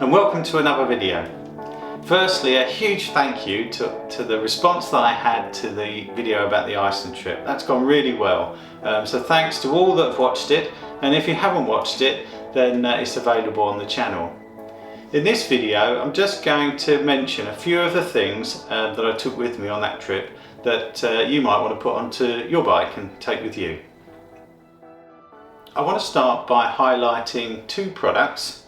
and welcome to another video. Firstly, a huge thank you to the response that I had to the video about the Iceland trip. That's gone really well. So thanks to all that have watched it, and if you haven't watched it, then it's available on the channel. In this video, I'm just going to mention a few of the things that I took with me on that trip that you might want to put onto your bike and take with you. I want to start by highlighting two products.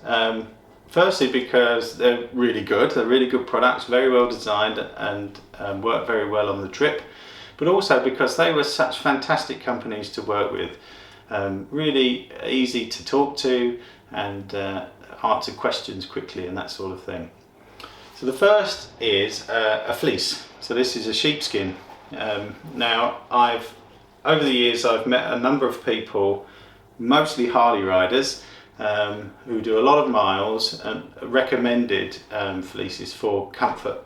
Firstly, because they're really good. They're really good products, very well designed and work very well on the trip. But also because they were such fantastic companies to work with. Really easy to talk to and answer questions quickly and that sort of thing. So the first is a fleece. So this is a sheepskin. Now over the years I've met a number of people, mostly Harley riders, who do a lot of miles and recommended fleeces for comfort.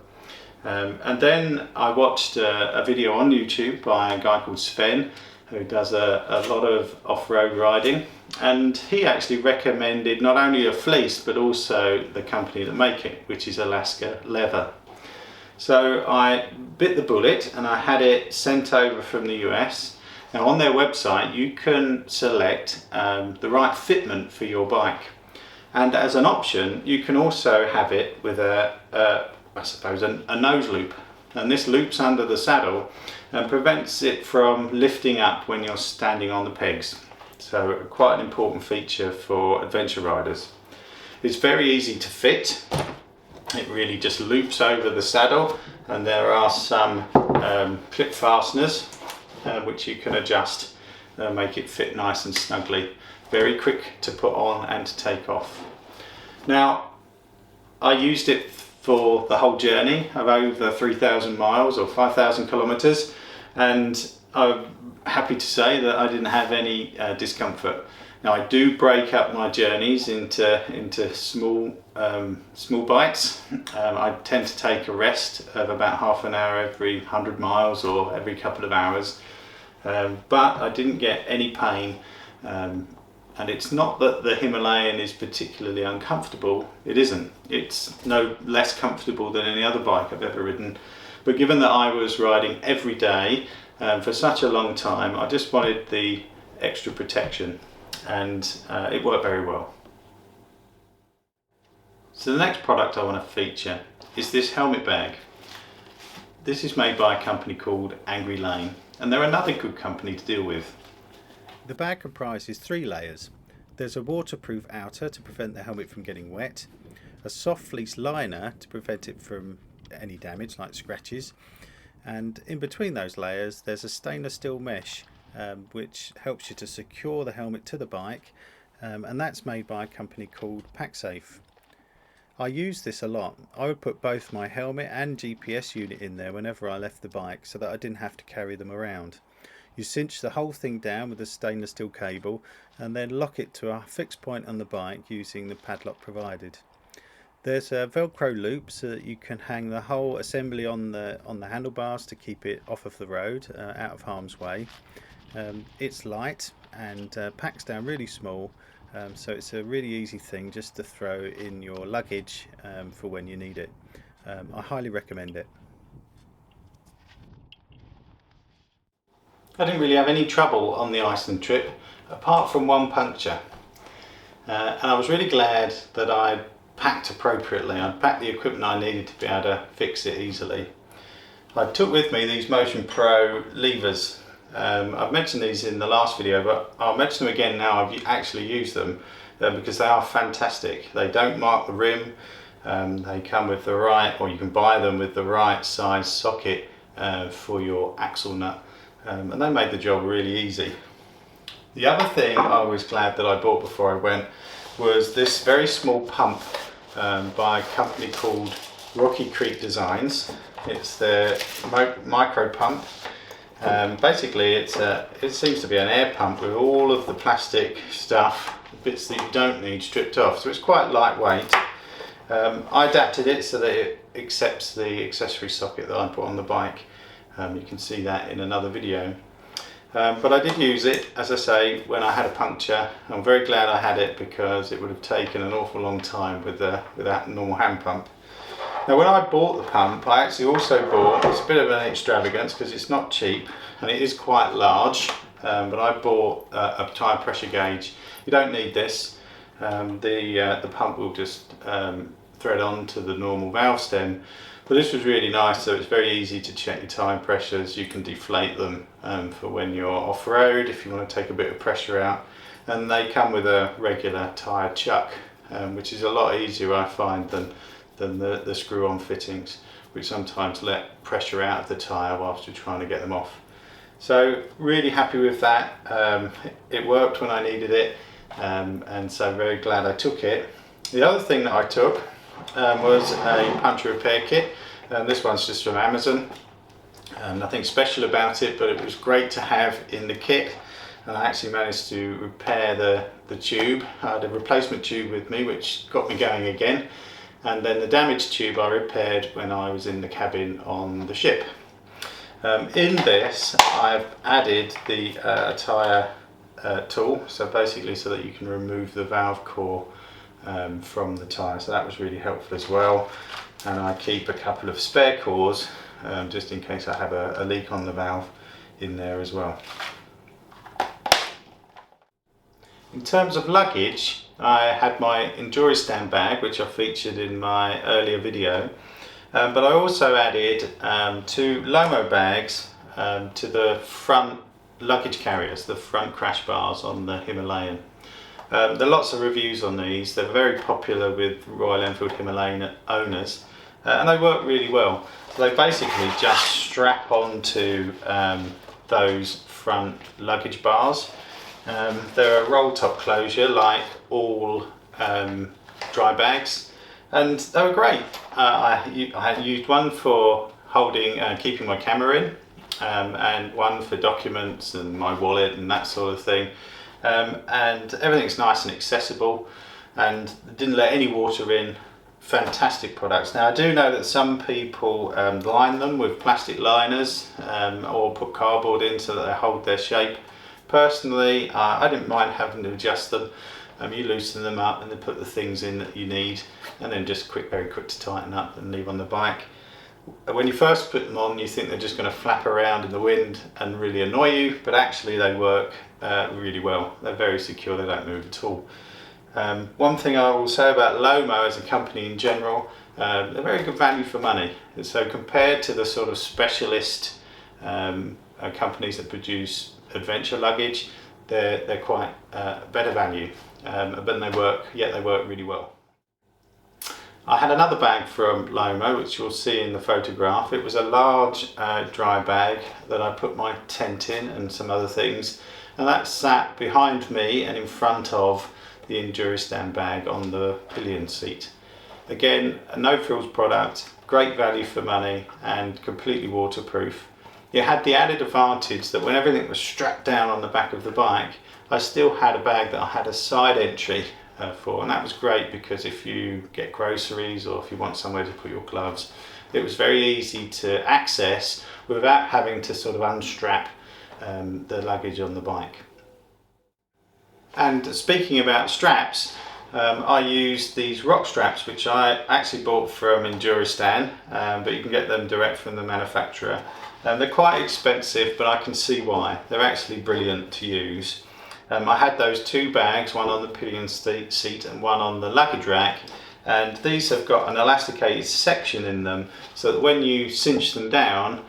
And then I watched a video on YouTube by a guy called Sven, who does a lot of off-road riding, and he actually recommended not only a fleece but also the company that make it, which is Alaska Leather. So I bit the bullet and I had it sent over from the US. Now on their website you can select the right fitment for your bike, and as an option you can also have it with a nose loop, and this loops under the saddle and prevents it from lifting up when you're standing on the pegs. So quite an important feature for adventure riders. It's very easy to fit. It really just loops over the saddle, and there are some clip fasteners which you can adjust, make it fit nice and snugly. Very quick to put on and to take off. Now I used it for the whole journey of over 3,000 miles or 5,000 kilometers, and I'm happy to say that I didn't have any discomfort. Now I do break up my journeys into small bites. I tend to take a rest of about half an hour every 100 miles or every couple of hours, but I didn't get any pain. And it's not that the Himalayan is particularly uncomfortable. It isn't. It's no less comfortable than any other bike I've ever ridden. But given that I was riding every day for such a long time, I just wanted the extra protection, and it worked very well. So the next product I want to feature is this helmet bag. This is made by a company called Angry Lane, and they're another good company to deal with. The bag comprises 3 layers. There's a waterproof outer to prevent the helmet from getting wet, a soft fleece liner to prevent it from any damage like scratches, and in between those layers there's a stainless steel mesh which helps you to secure the helmet to the bike, and that's made by a company called PackSafe. I use this a lot. I would put both my helmet and GPS unit in there whenever I left the bike so that I didn't have to carry them around. You cinch the whole thing down with a stainless steel cable and then lock it to a fixed point on the bike using the padlock provided. There's a Velcro loop so that you can hang the whole assembly on the handlebars to keep it off of the road, out of harm's way. It's light and packs down really small, so it's a really easy thing just to throw in your luggage for when you need it. I highly recommend it. I didn't really have any trouble on the Iceland trip apart from one puncture, and I was really glad that I packed appropriately. I packed the equipment I needed to be able to fix it easily. I took with me these Motion Pro levers. I've mentioned these in the last video, but I'll mention them again now I've actually used them, because they are fantastic. They don't mark the rim. They come with the right, or you can buy them with the right size socket for your axle nut. And they made the job really easy. The other thing I was glad that I bought before I went was this very small pump by a company called Rocky Creek Designs. It's their micro pump. Basically it seems to be an air pump with all of the plastic stuff, bits that you don't need, stripped off, so it's quite lightweight. I adapted it so that it accepts the accessory socket that I put on the bike. You can see that in another video. But I did use it, as I say, when I had a puncture. I'm very glad I had it because it would have taken an awful long time with that normal hand pump. Now when I bought the pump, I actually also bought, it's a bit of an extravagance because it's not cheap and it is quite large, but I bought a tyre pressure gauge. You don't need this. The pump will just thread on to the normal valve stem. But this was really nice, so it's very easy to check your tyre pressures. You can deflate them for when you're off-road, if you want to take a bit of pressure out. And they come with a regular tyre chuck, which is a lot easier, I find, than the screw-on fittings, which sometimes let pressure out of the tyre whilst you're trying to get them off. So really happy with that. It worked when I needed it, and so very glad I took it. The other thing that I took was a puncture repair kit. This one's just from Amazon. Nothing special about it, but it was great to have in the kit. And I actually managed to repair the tube. I had a replacement tube with me, which got me going again. And then the damaged tube I repaired when I was in the cabin on the ship. In this, I've added the tyre tool, so basically so that you can remove the valve core from the tyre, so that was really helpful as well. And I keep a couple of spare cores just in case I have a leak on the valve in there as well. In terms of luggage, I had my Drybags bag, which I featured in my earlier video, but I also added 2 Lomo bags to the front luggage carriers, the front crash bars on the Himalayan. There are lots of reviews on these. They're very popular with Royal Enfield Himalayan owners, and they work really well. So they basically just strap onto those front luggage bars. They're a roll top closure like all Drybags, and they were great. I used one for holding, keeping my camera in, and one for documents and my wallet and that sort of thing. And everything's nice and accessible, and didn't let any water in. Fantastic products. Now I do know that some people line them with plastic liners or put cardboard in so that they hold their shape. Personally, I didn't mind having to adjust them. You loosen them up and then put the things in that you need, and then just very quick to tighten up and leave on the bike. When you first put them on, you think they're just going to flap around in the wind and really annoy you, but actually they work really well. They're very secure, they don't move at all. One thing I will say about Lomo as a company in general, they're very good value for money. So compared to the sort of specialist companies that produce adventure luggage, they're quite better value, but they work really well. I had another bag from Lomo, which you'll see in the photograph. It was a large dry bag that I put my tent in and some other things, and that sat behind me and in front of the Drybags bag on the pillion seat. Again, a no frills product, great value for money and completely waterproof. It had the added advantage that when everything was strapped down on the back of the bike, I still had a bag that I had a side entry for, and that was great because if you get groceries or if you want somewhere to put your gloves, it was very easy to access without having to sort of unstrap the luggage on the bike. And speaking about straps, I used these rock straps, which I actually bought from Drybags, but you can get them direct from the manufacturer. They're quite expensive, but I can see why. They're actually brilliant to use. I had those 2 bags, one on the pillion seat and one on the luggage rack, and these have got an elasticated section in them so that when you cinch them down,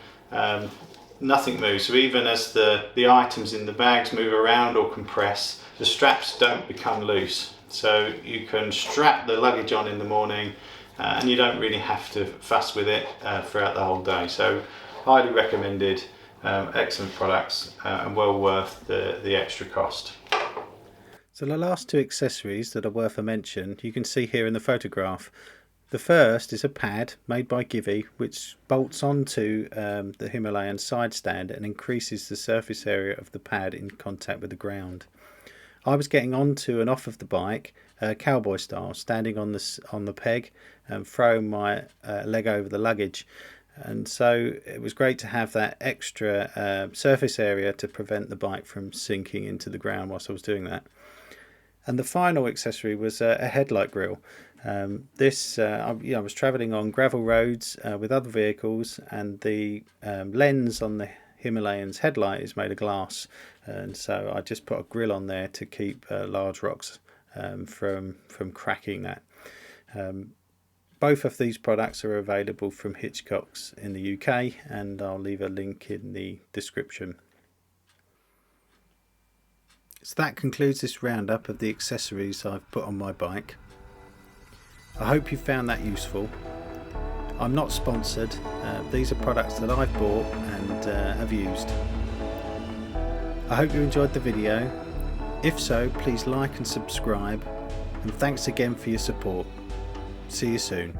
nothing moves. So even as the items in the bags move around or compress, the straps don't become loose. So you can strap the luggage on in the morning and you don't really have to fuss with it throughout the whole day. So highly recommended, excellent products and well worth the extra cost. So the last 2 accessories that are worth a mention you can see here in the photograph. The first is a pad made by Givi, which bolts onto the Himalayan Sidestand and increases the surface area of the pad in contact with the ground. I was getting onto and off of the bike cowboy style, standing on the peg and throwing my leg over the luggage, and so it was great to have that extra surface area to prevent the bike from sinking into the ground whilst I was doing that. And the final accessory was a headlight grille. I was travelling on gravel roads with other vehicles, and the lens on the Himalayan's headlight is made of glass, and so I just put a grille on there to keep large rocks from cracking that. Both of these products are available from Hitchcock's in the UK, and I'll leave a link in the description. So that concludes this roundup of the accessories I've put on my bike. I hope you found that useful. I'm not sponsored, these are products that I've bought and have used. I hope you enjoyed the video. If so, please like and subscribe, and thanks again for your support. See you soon.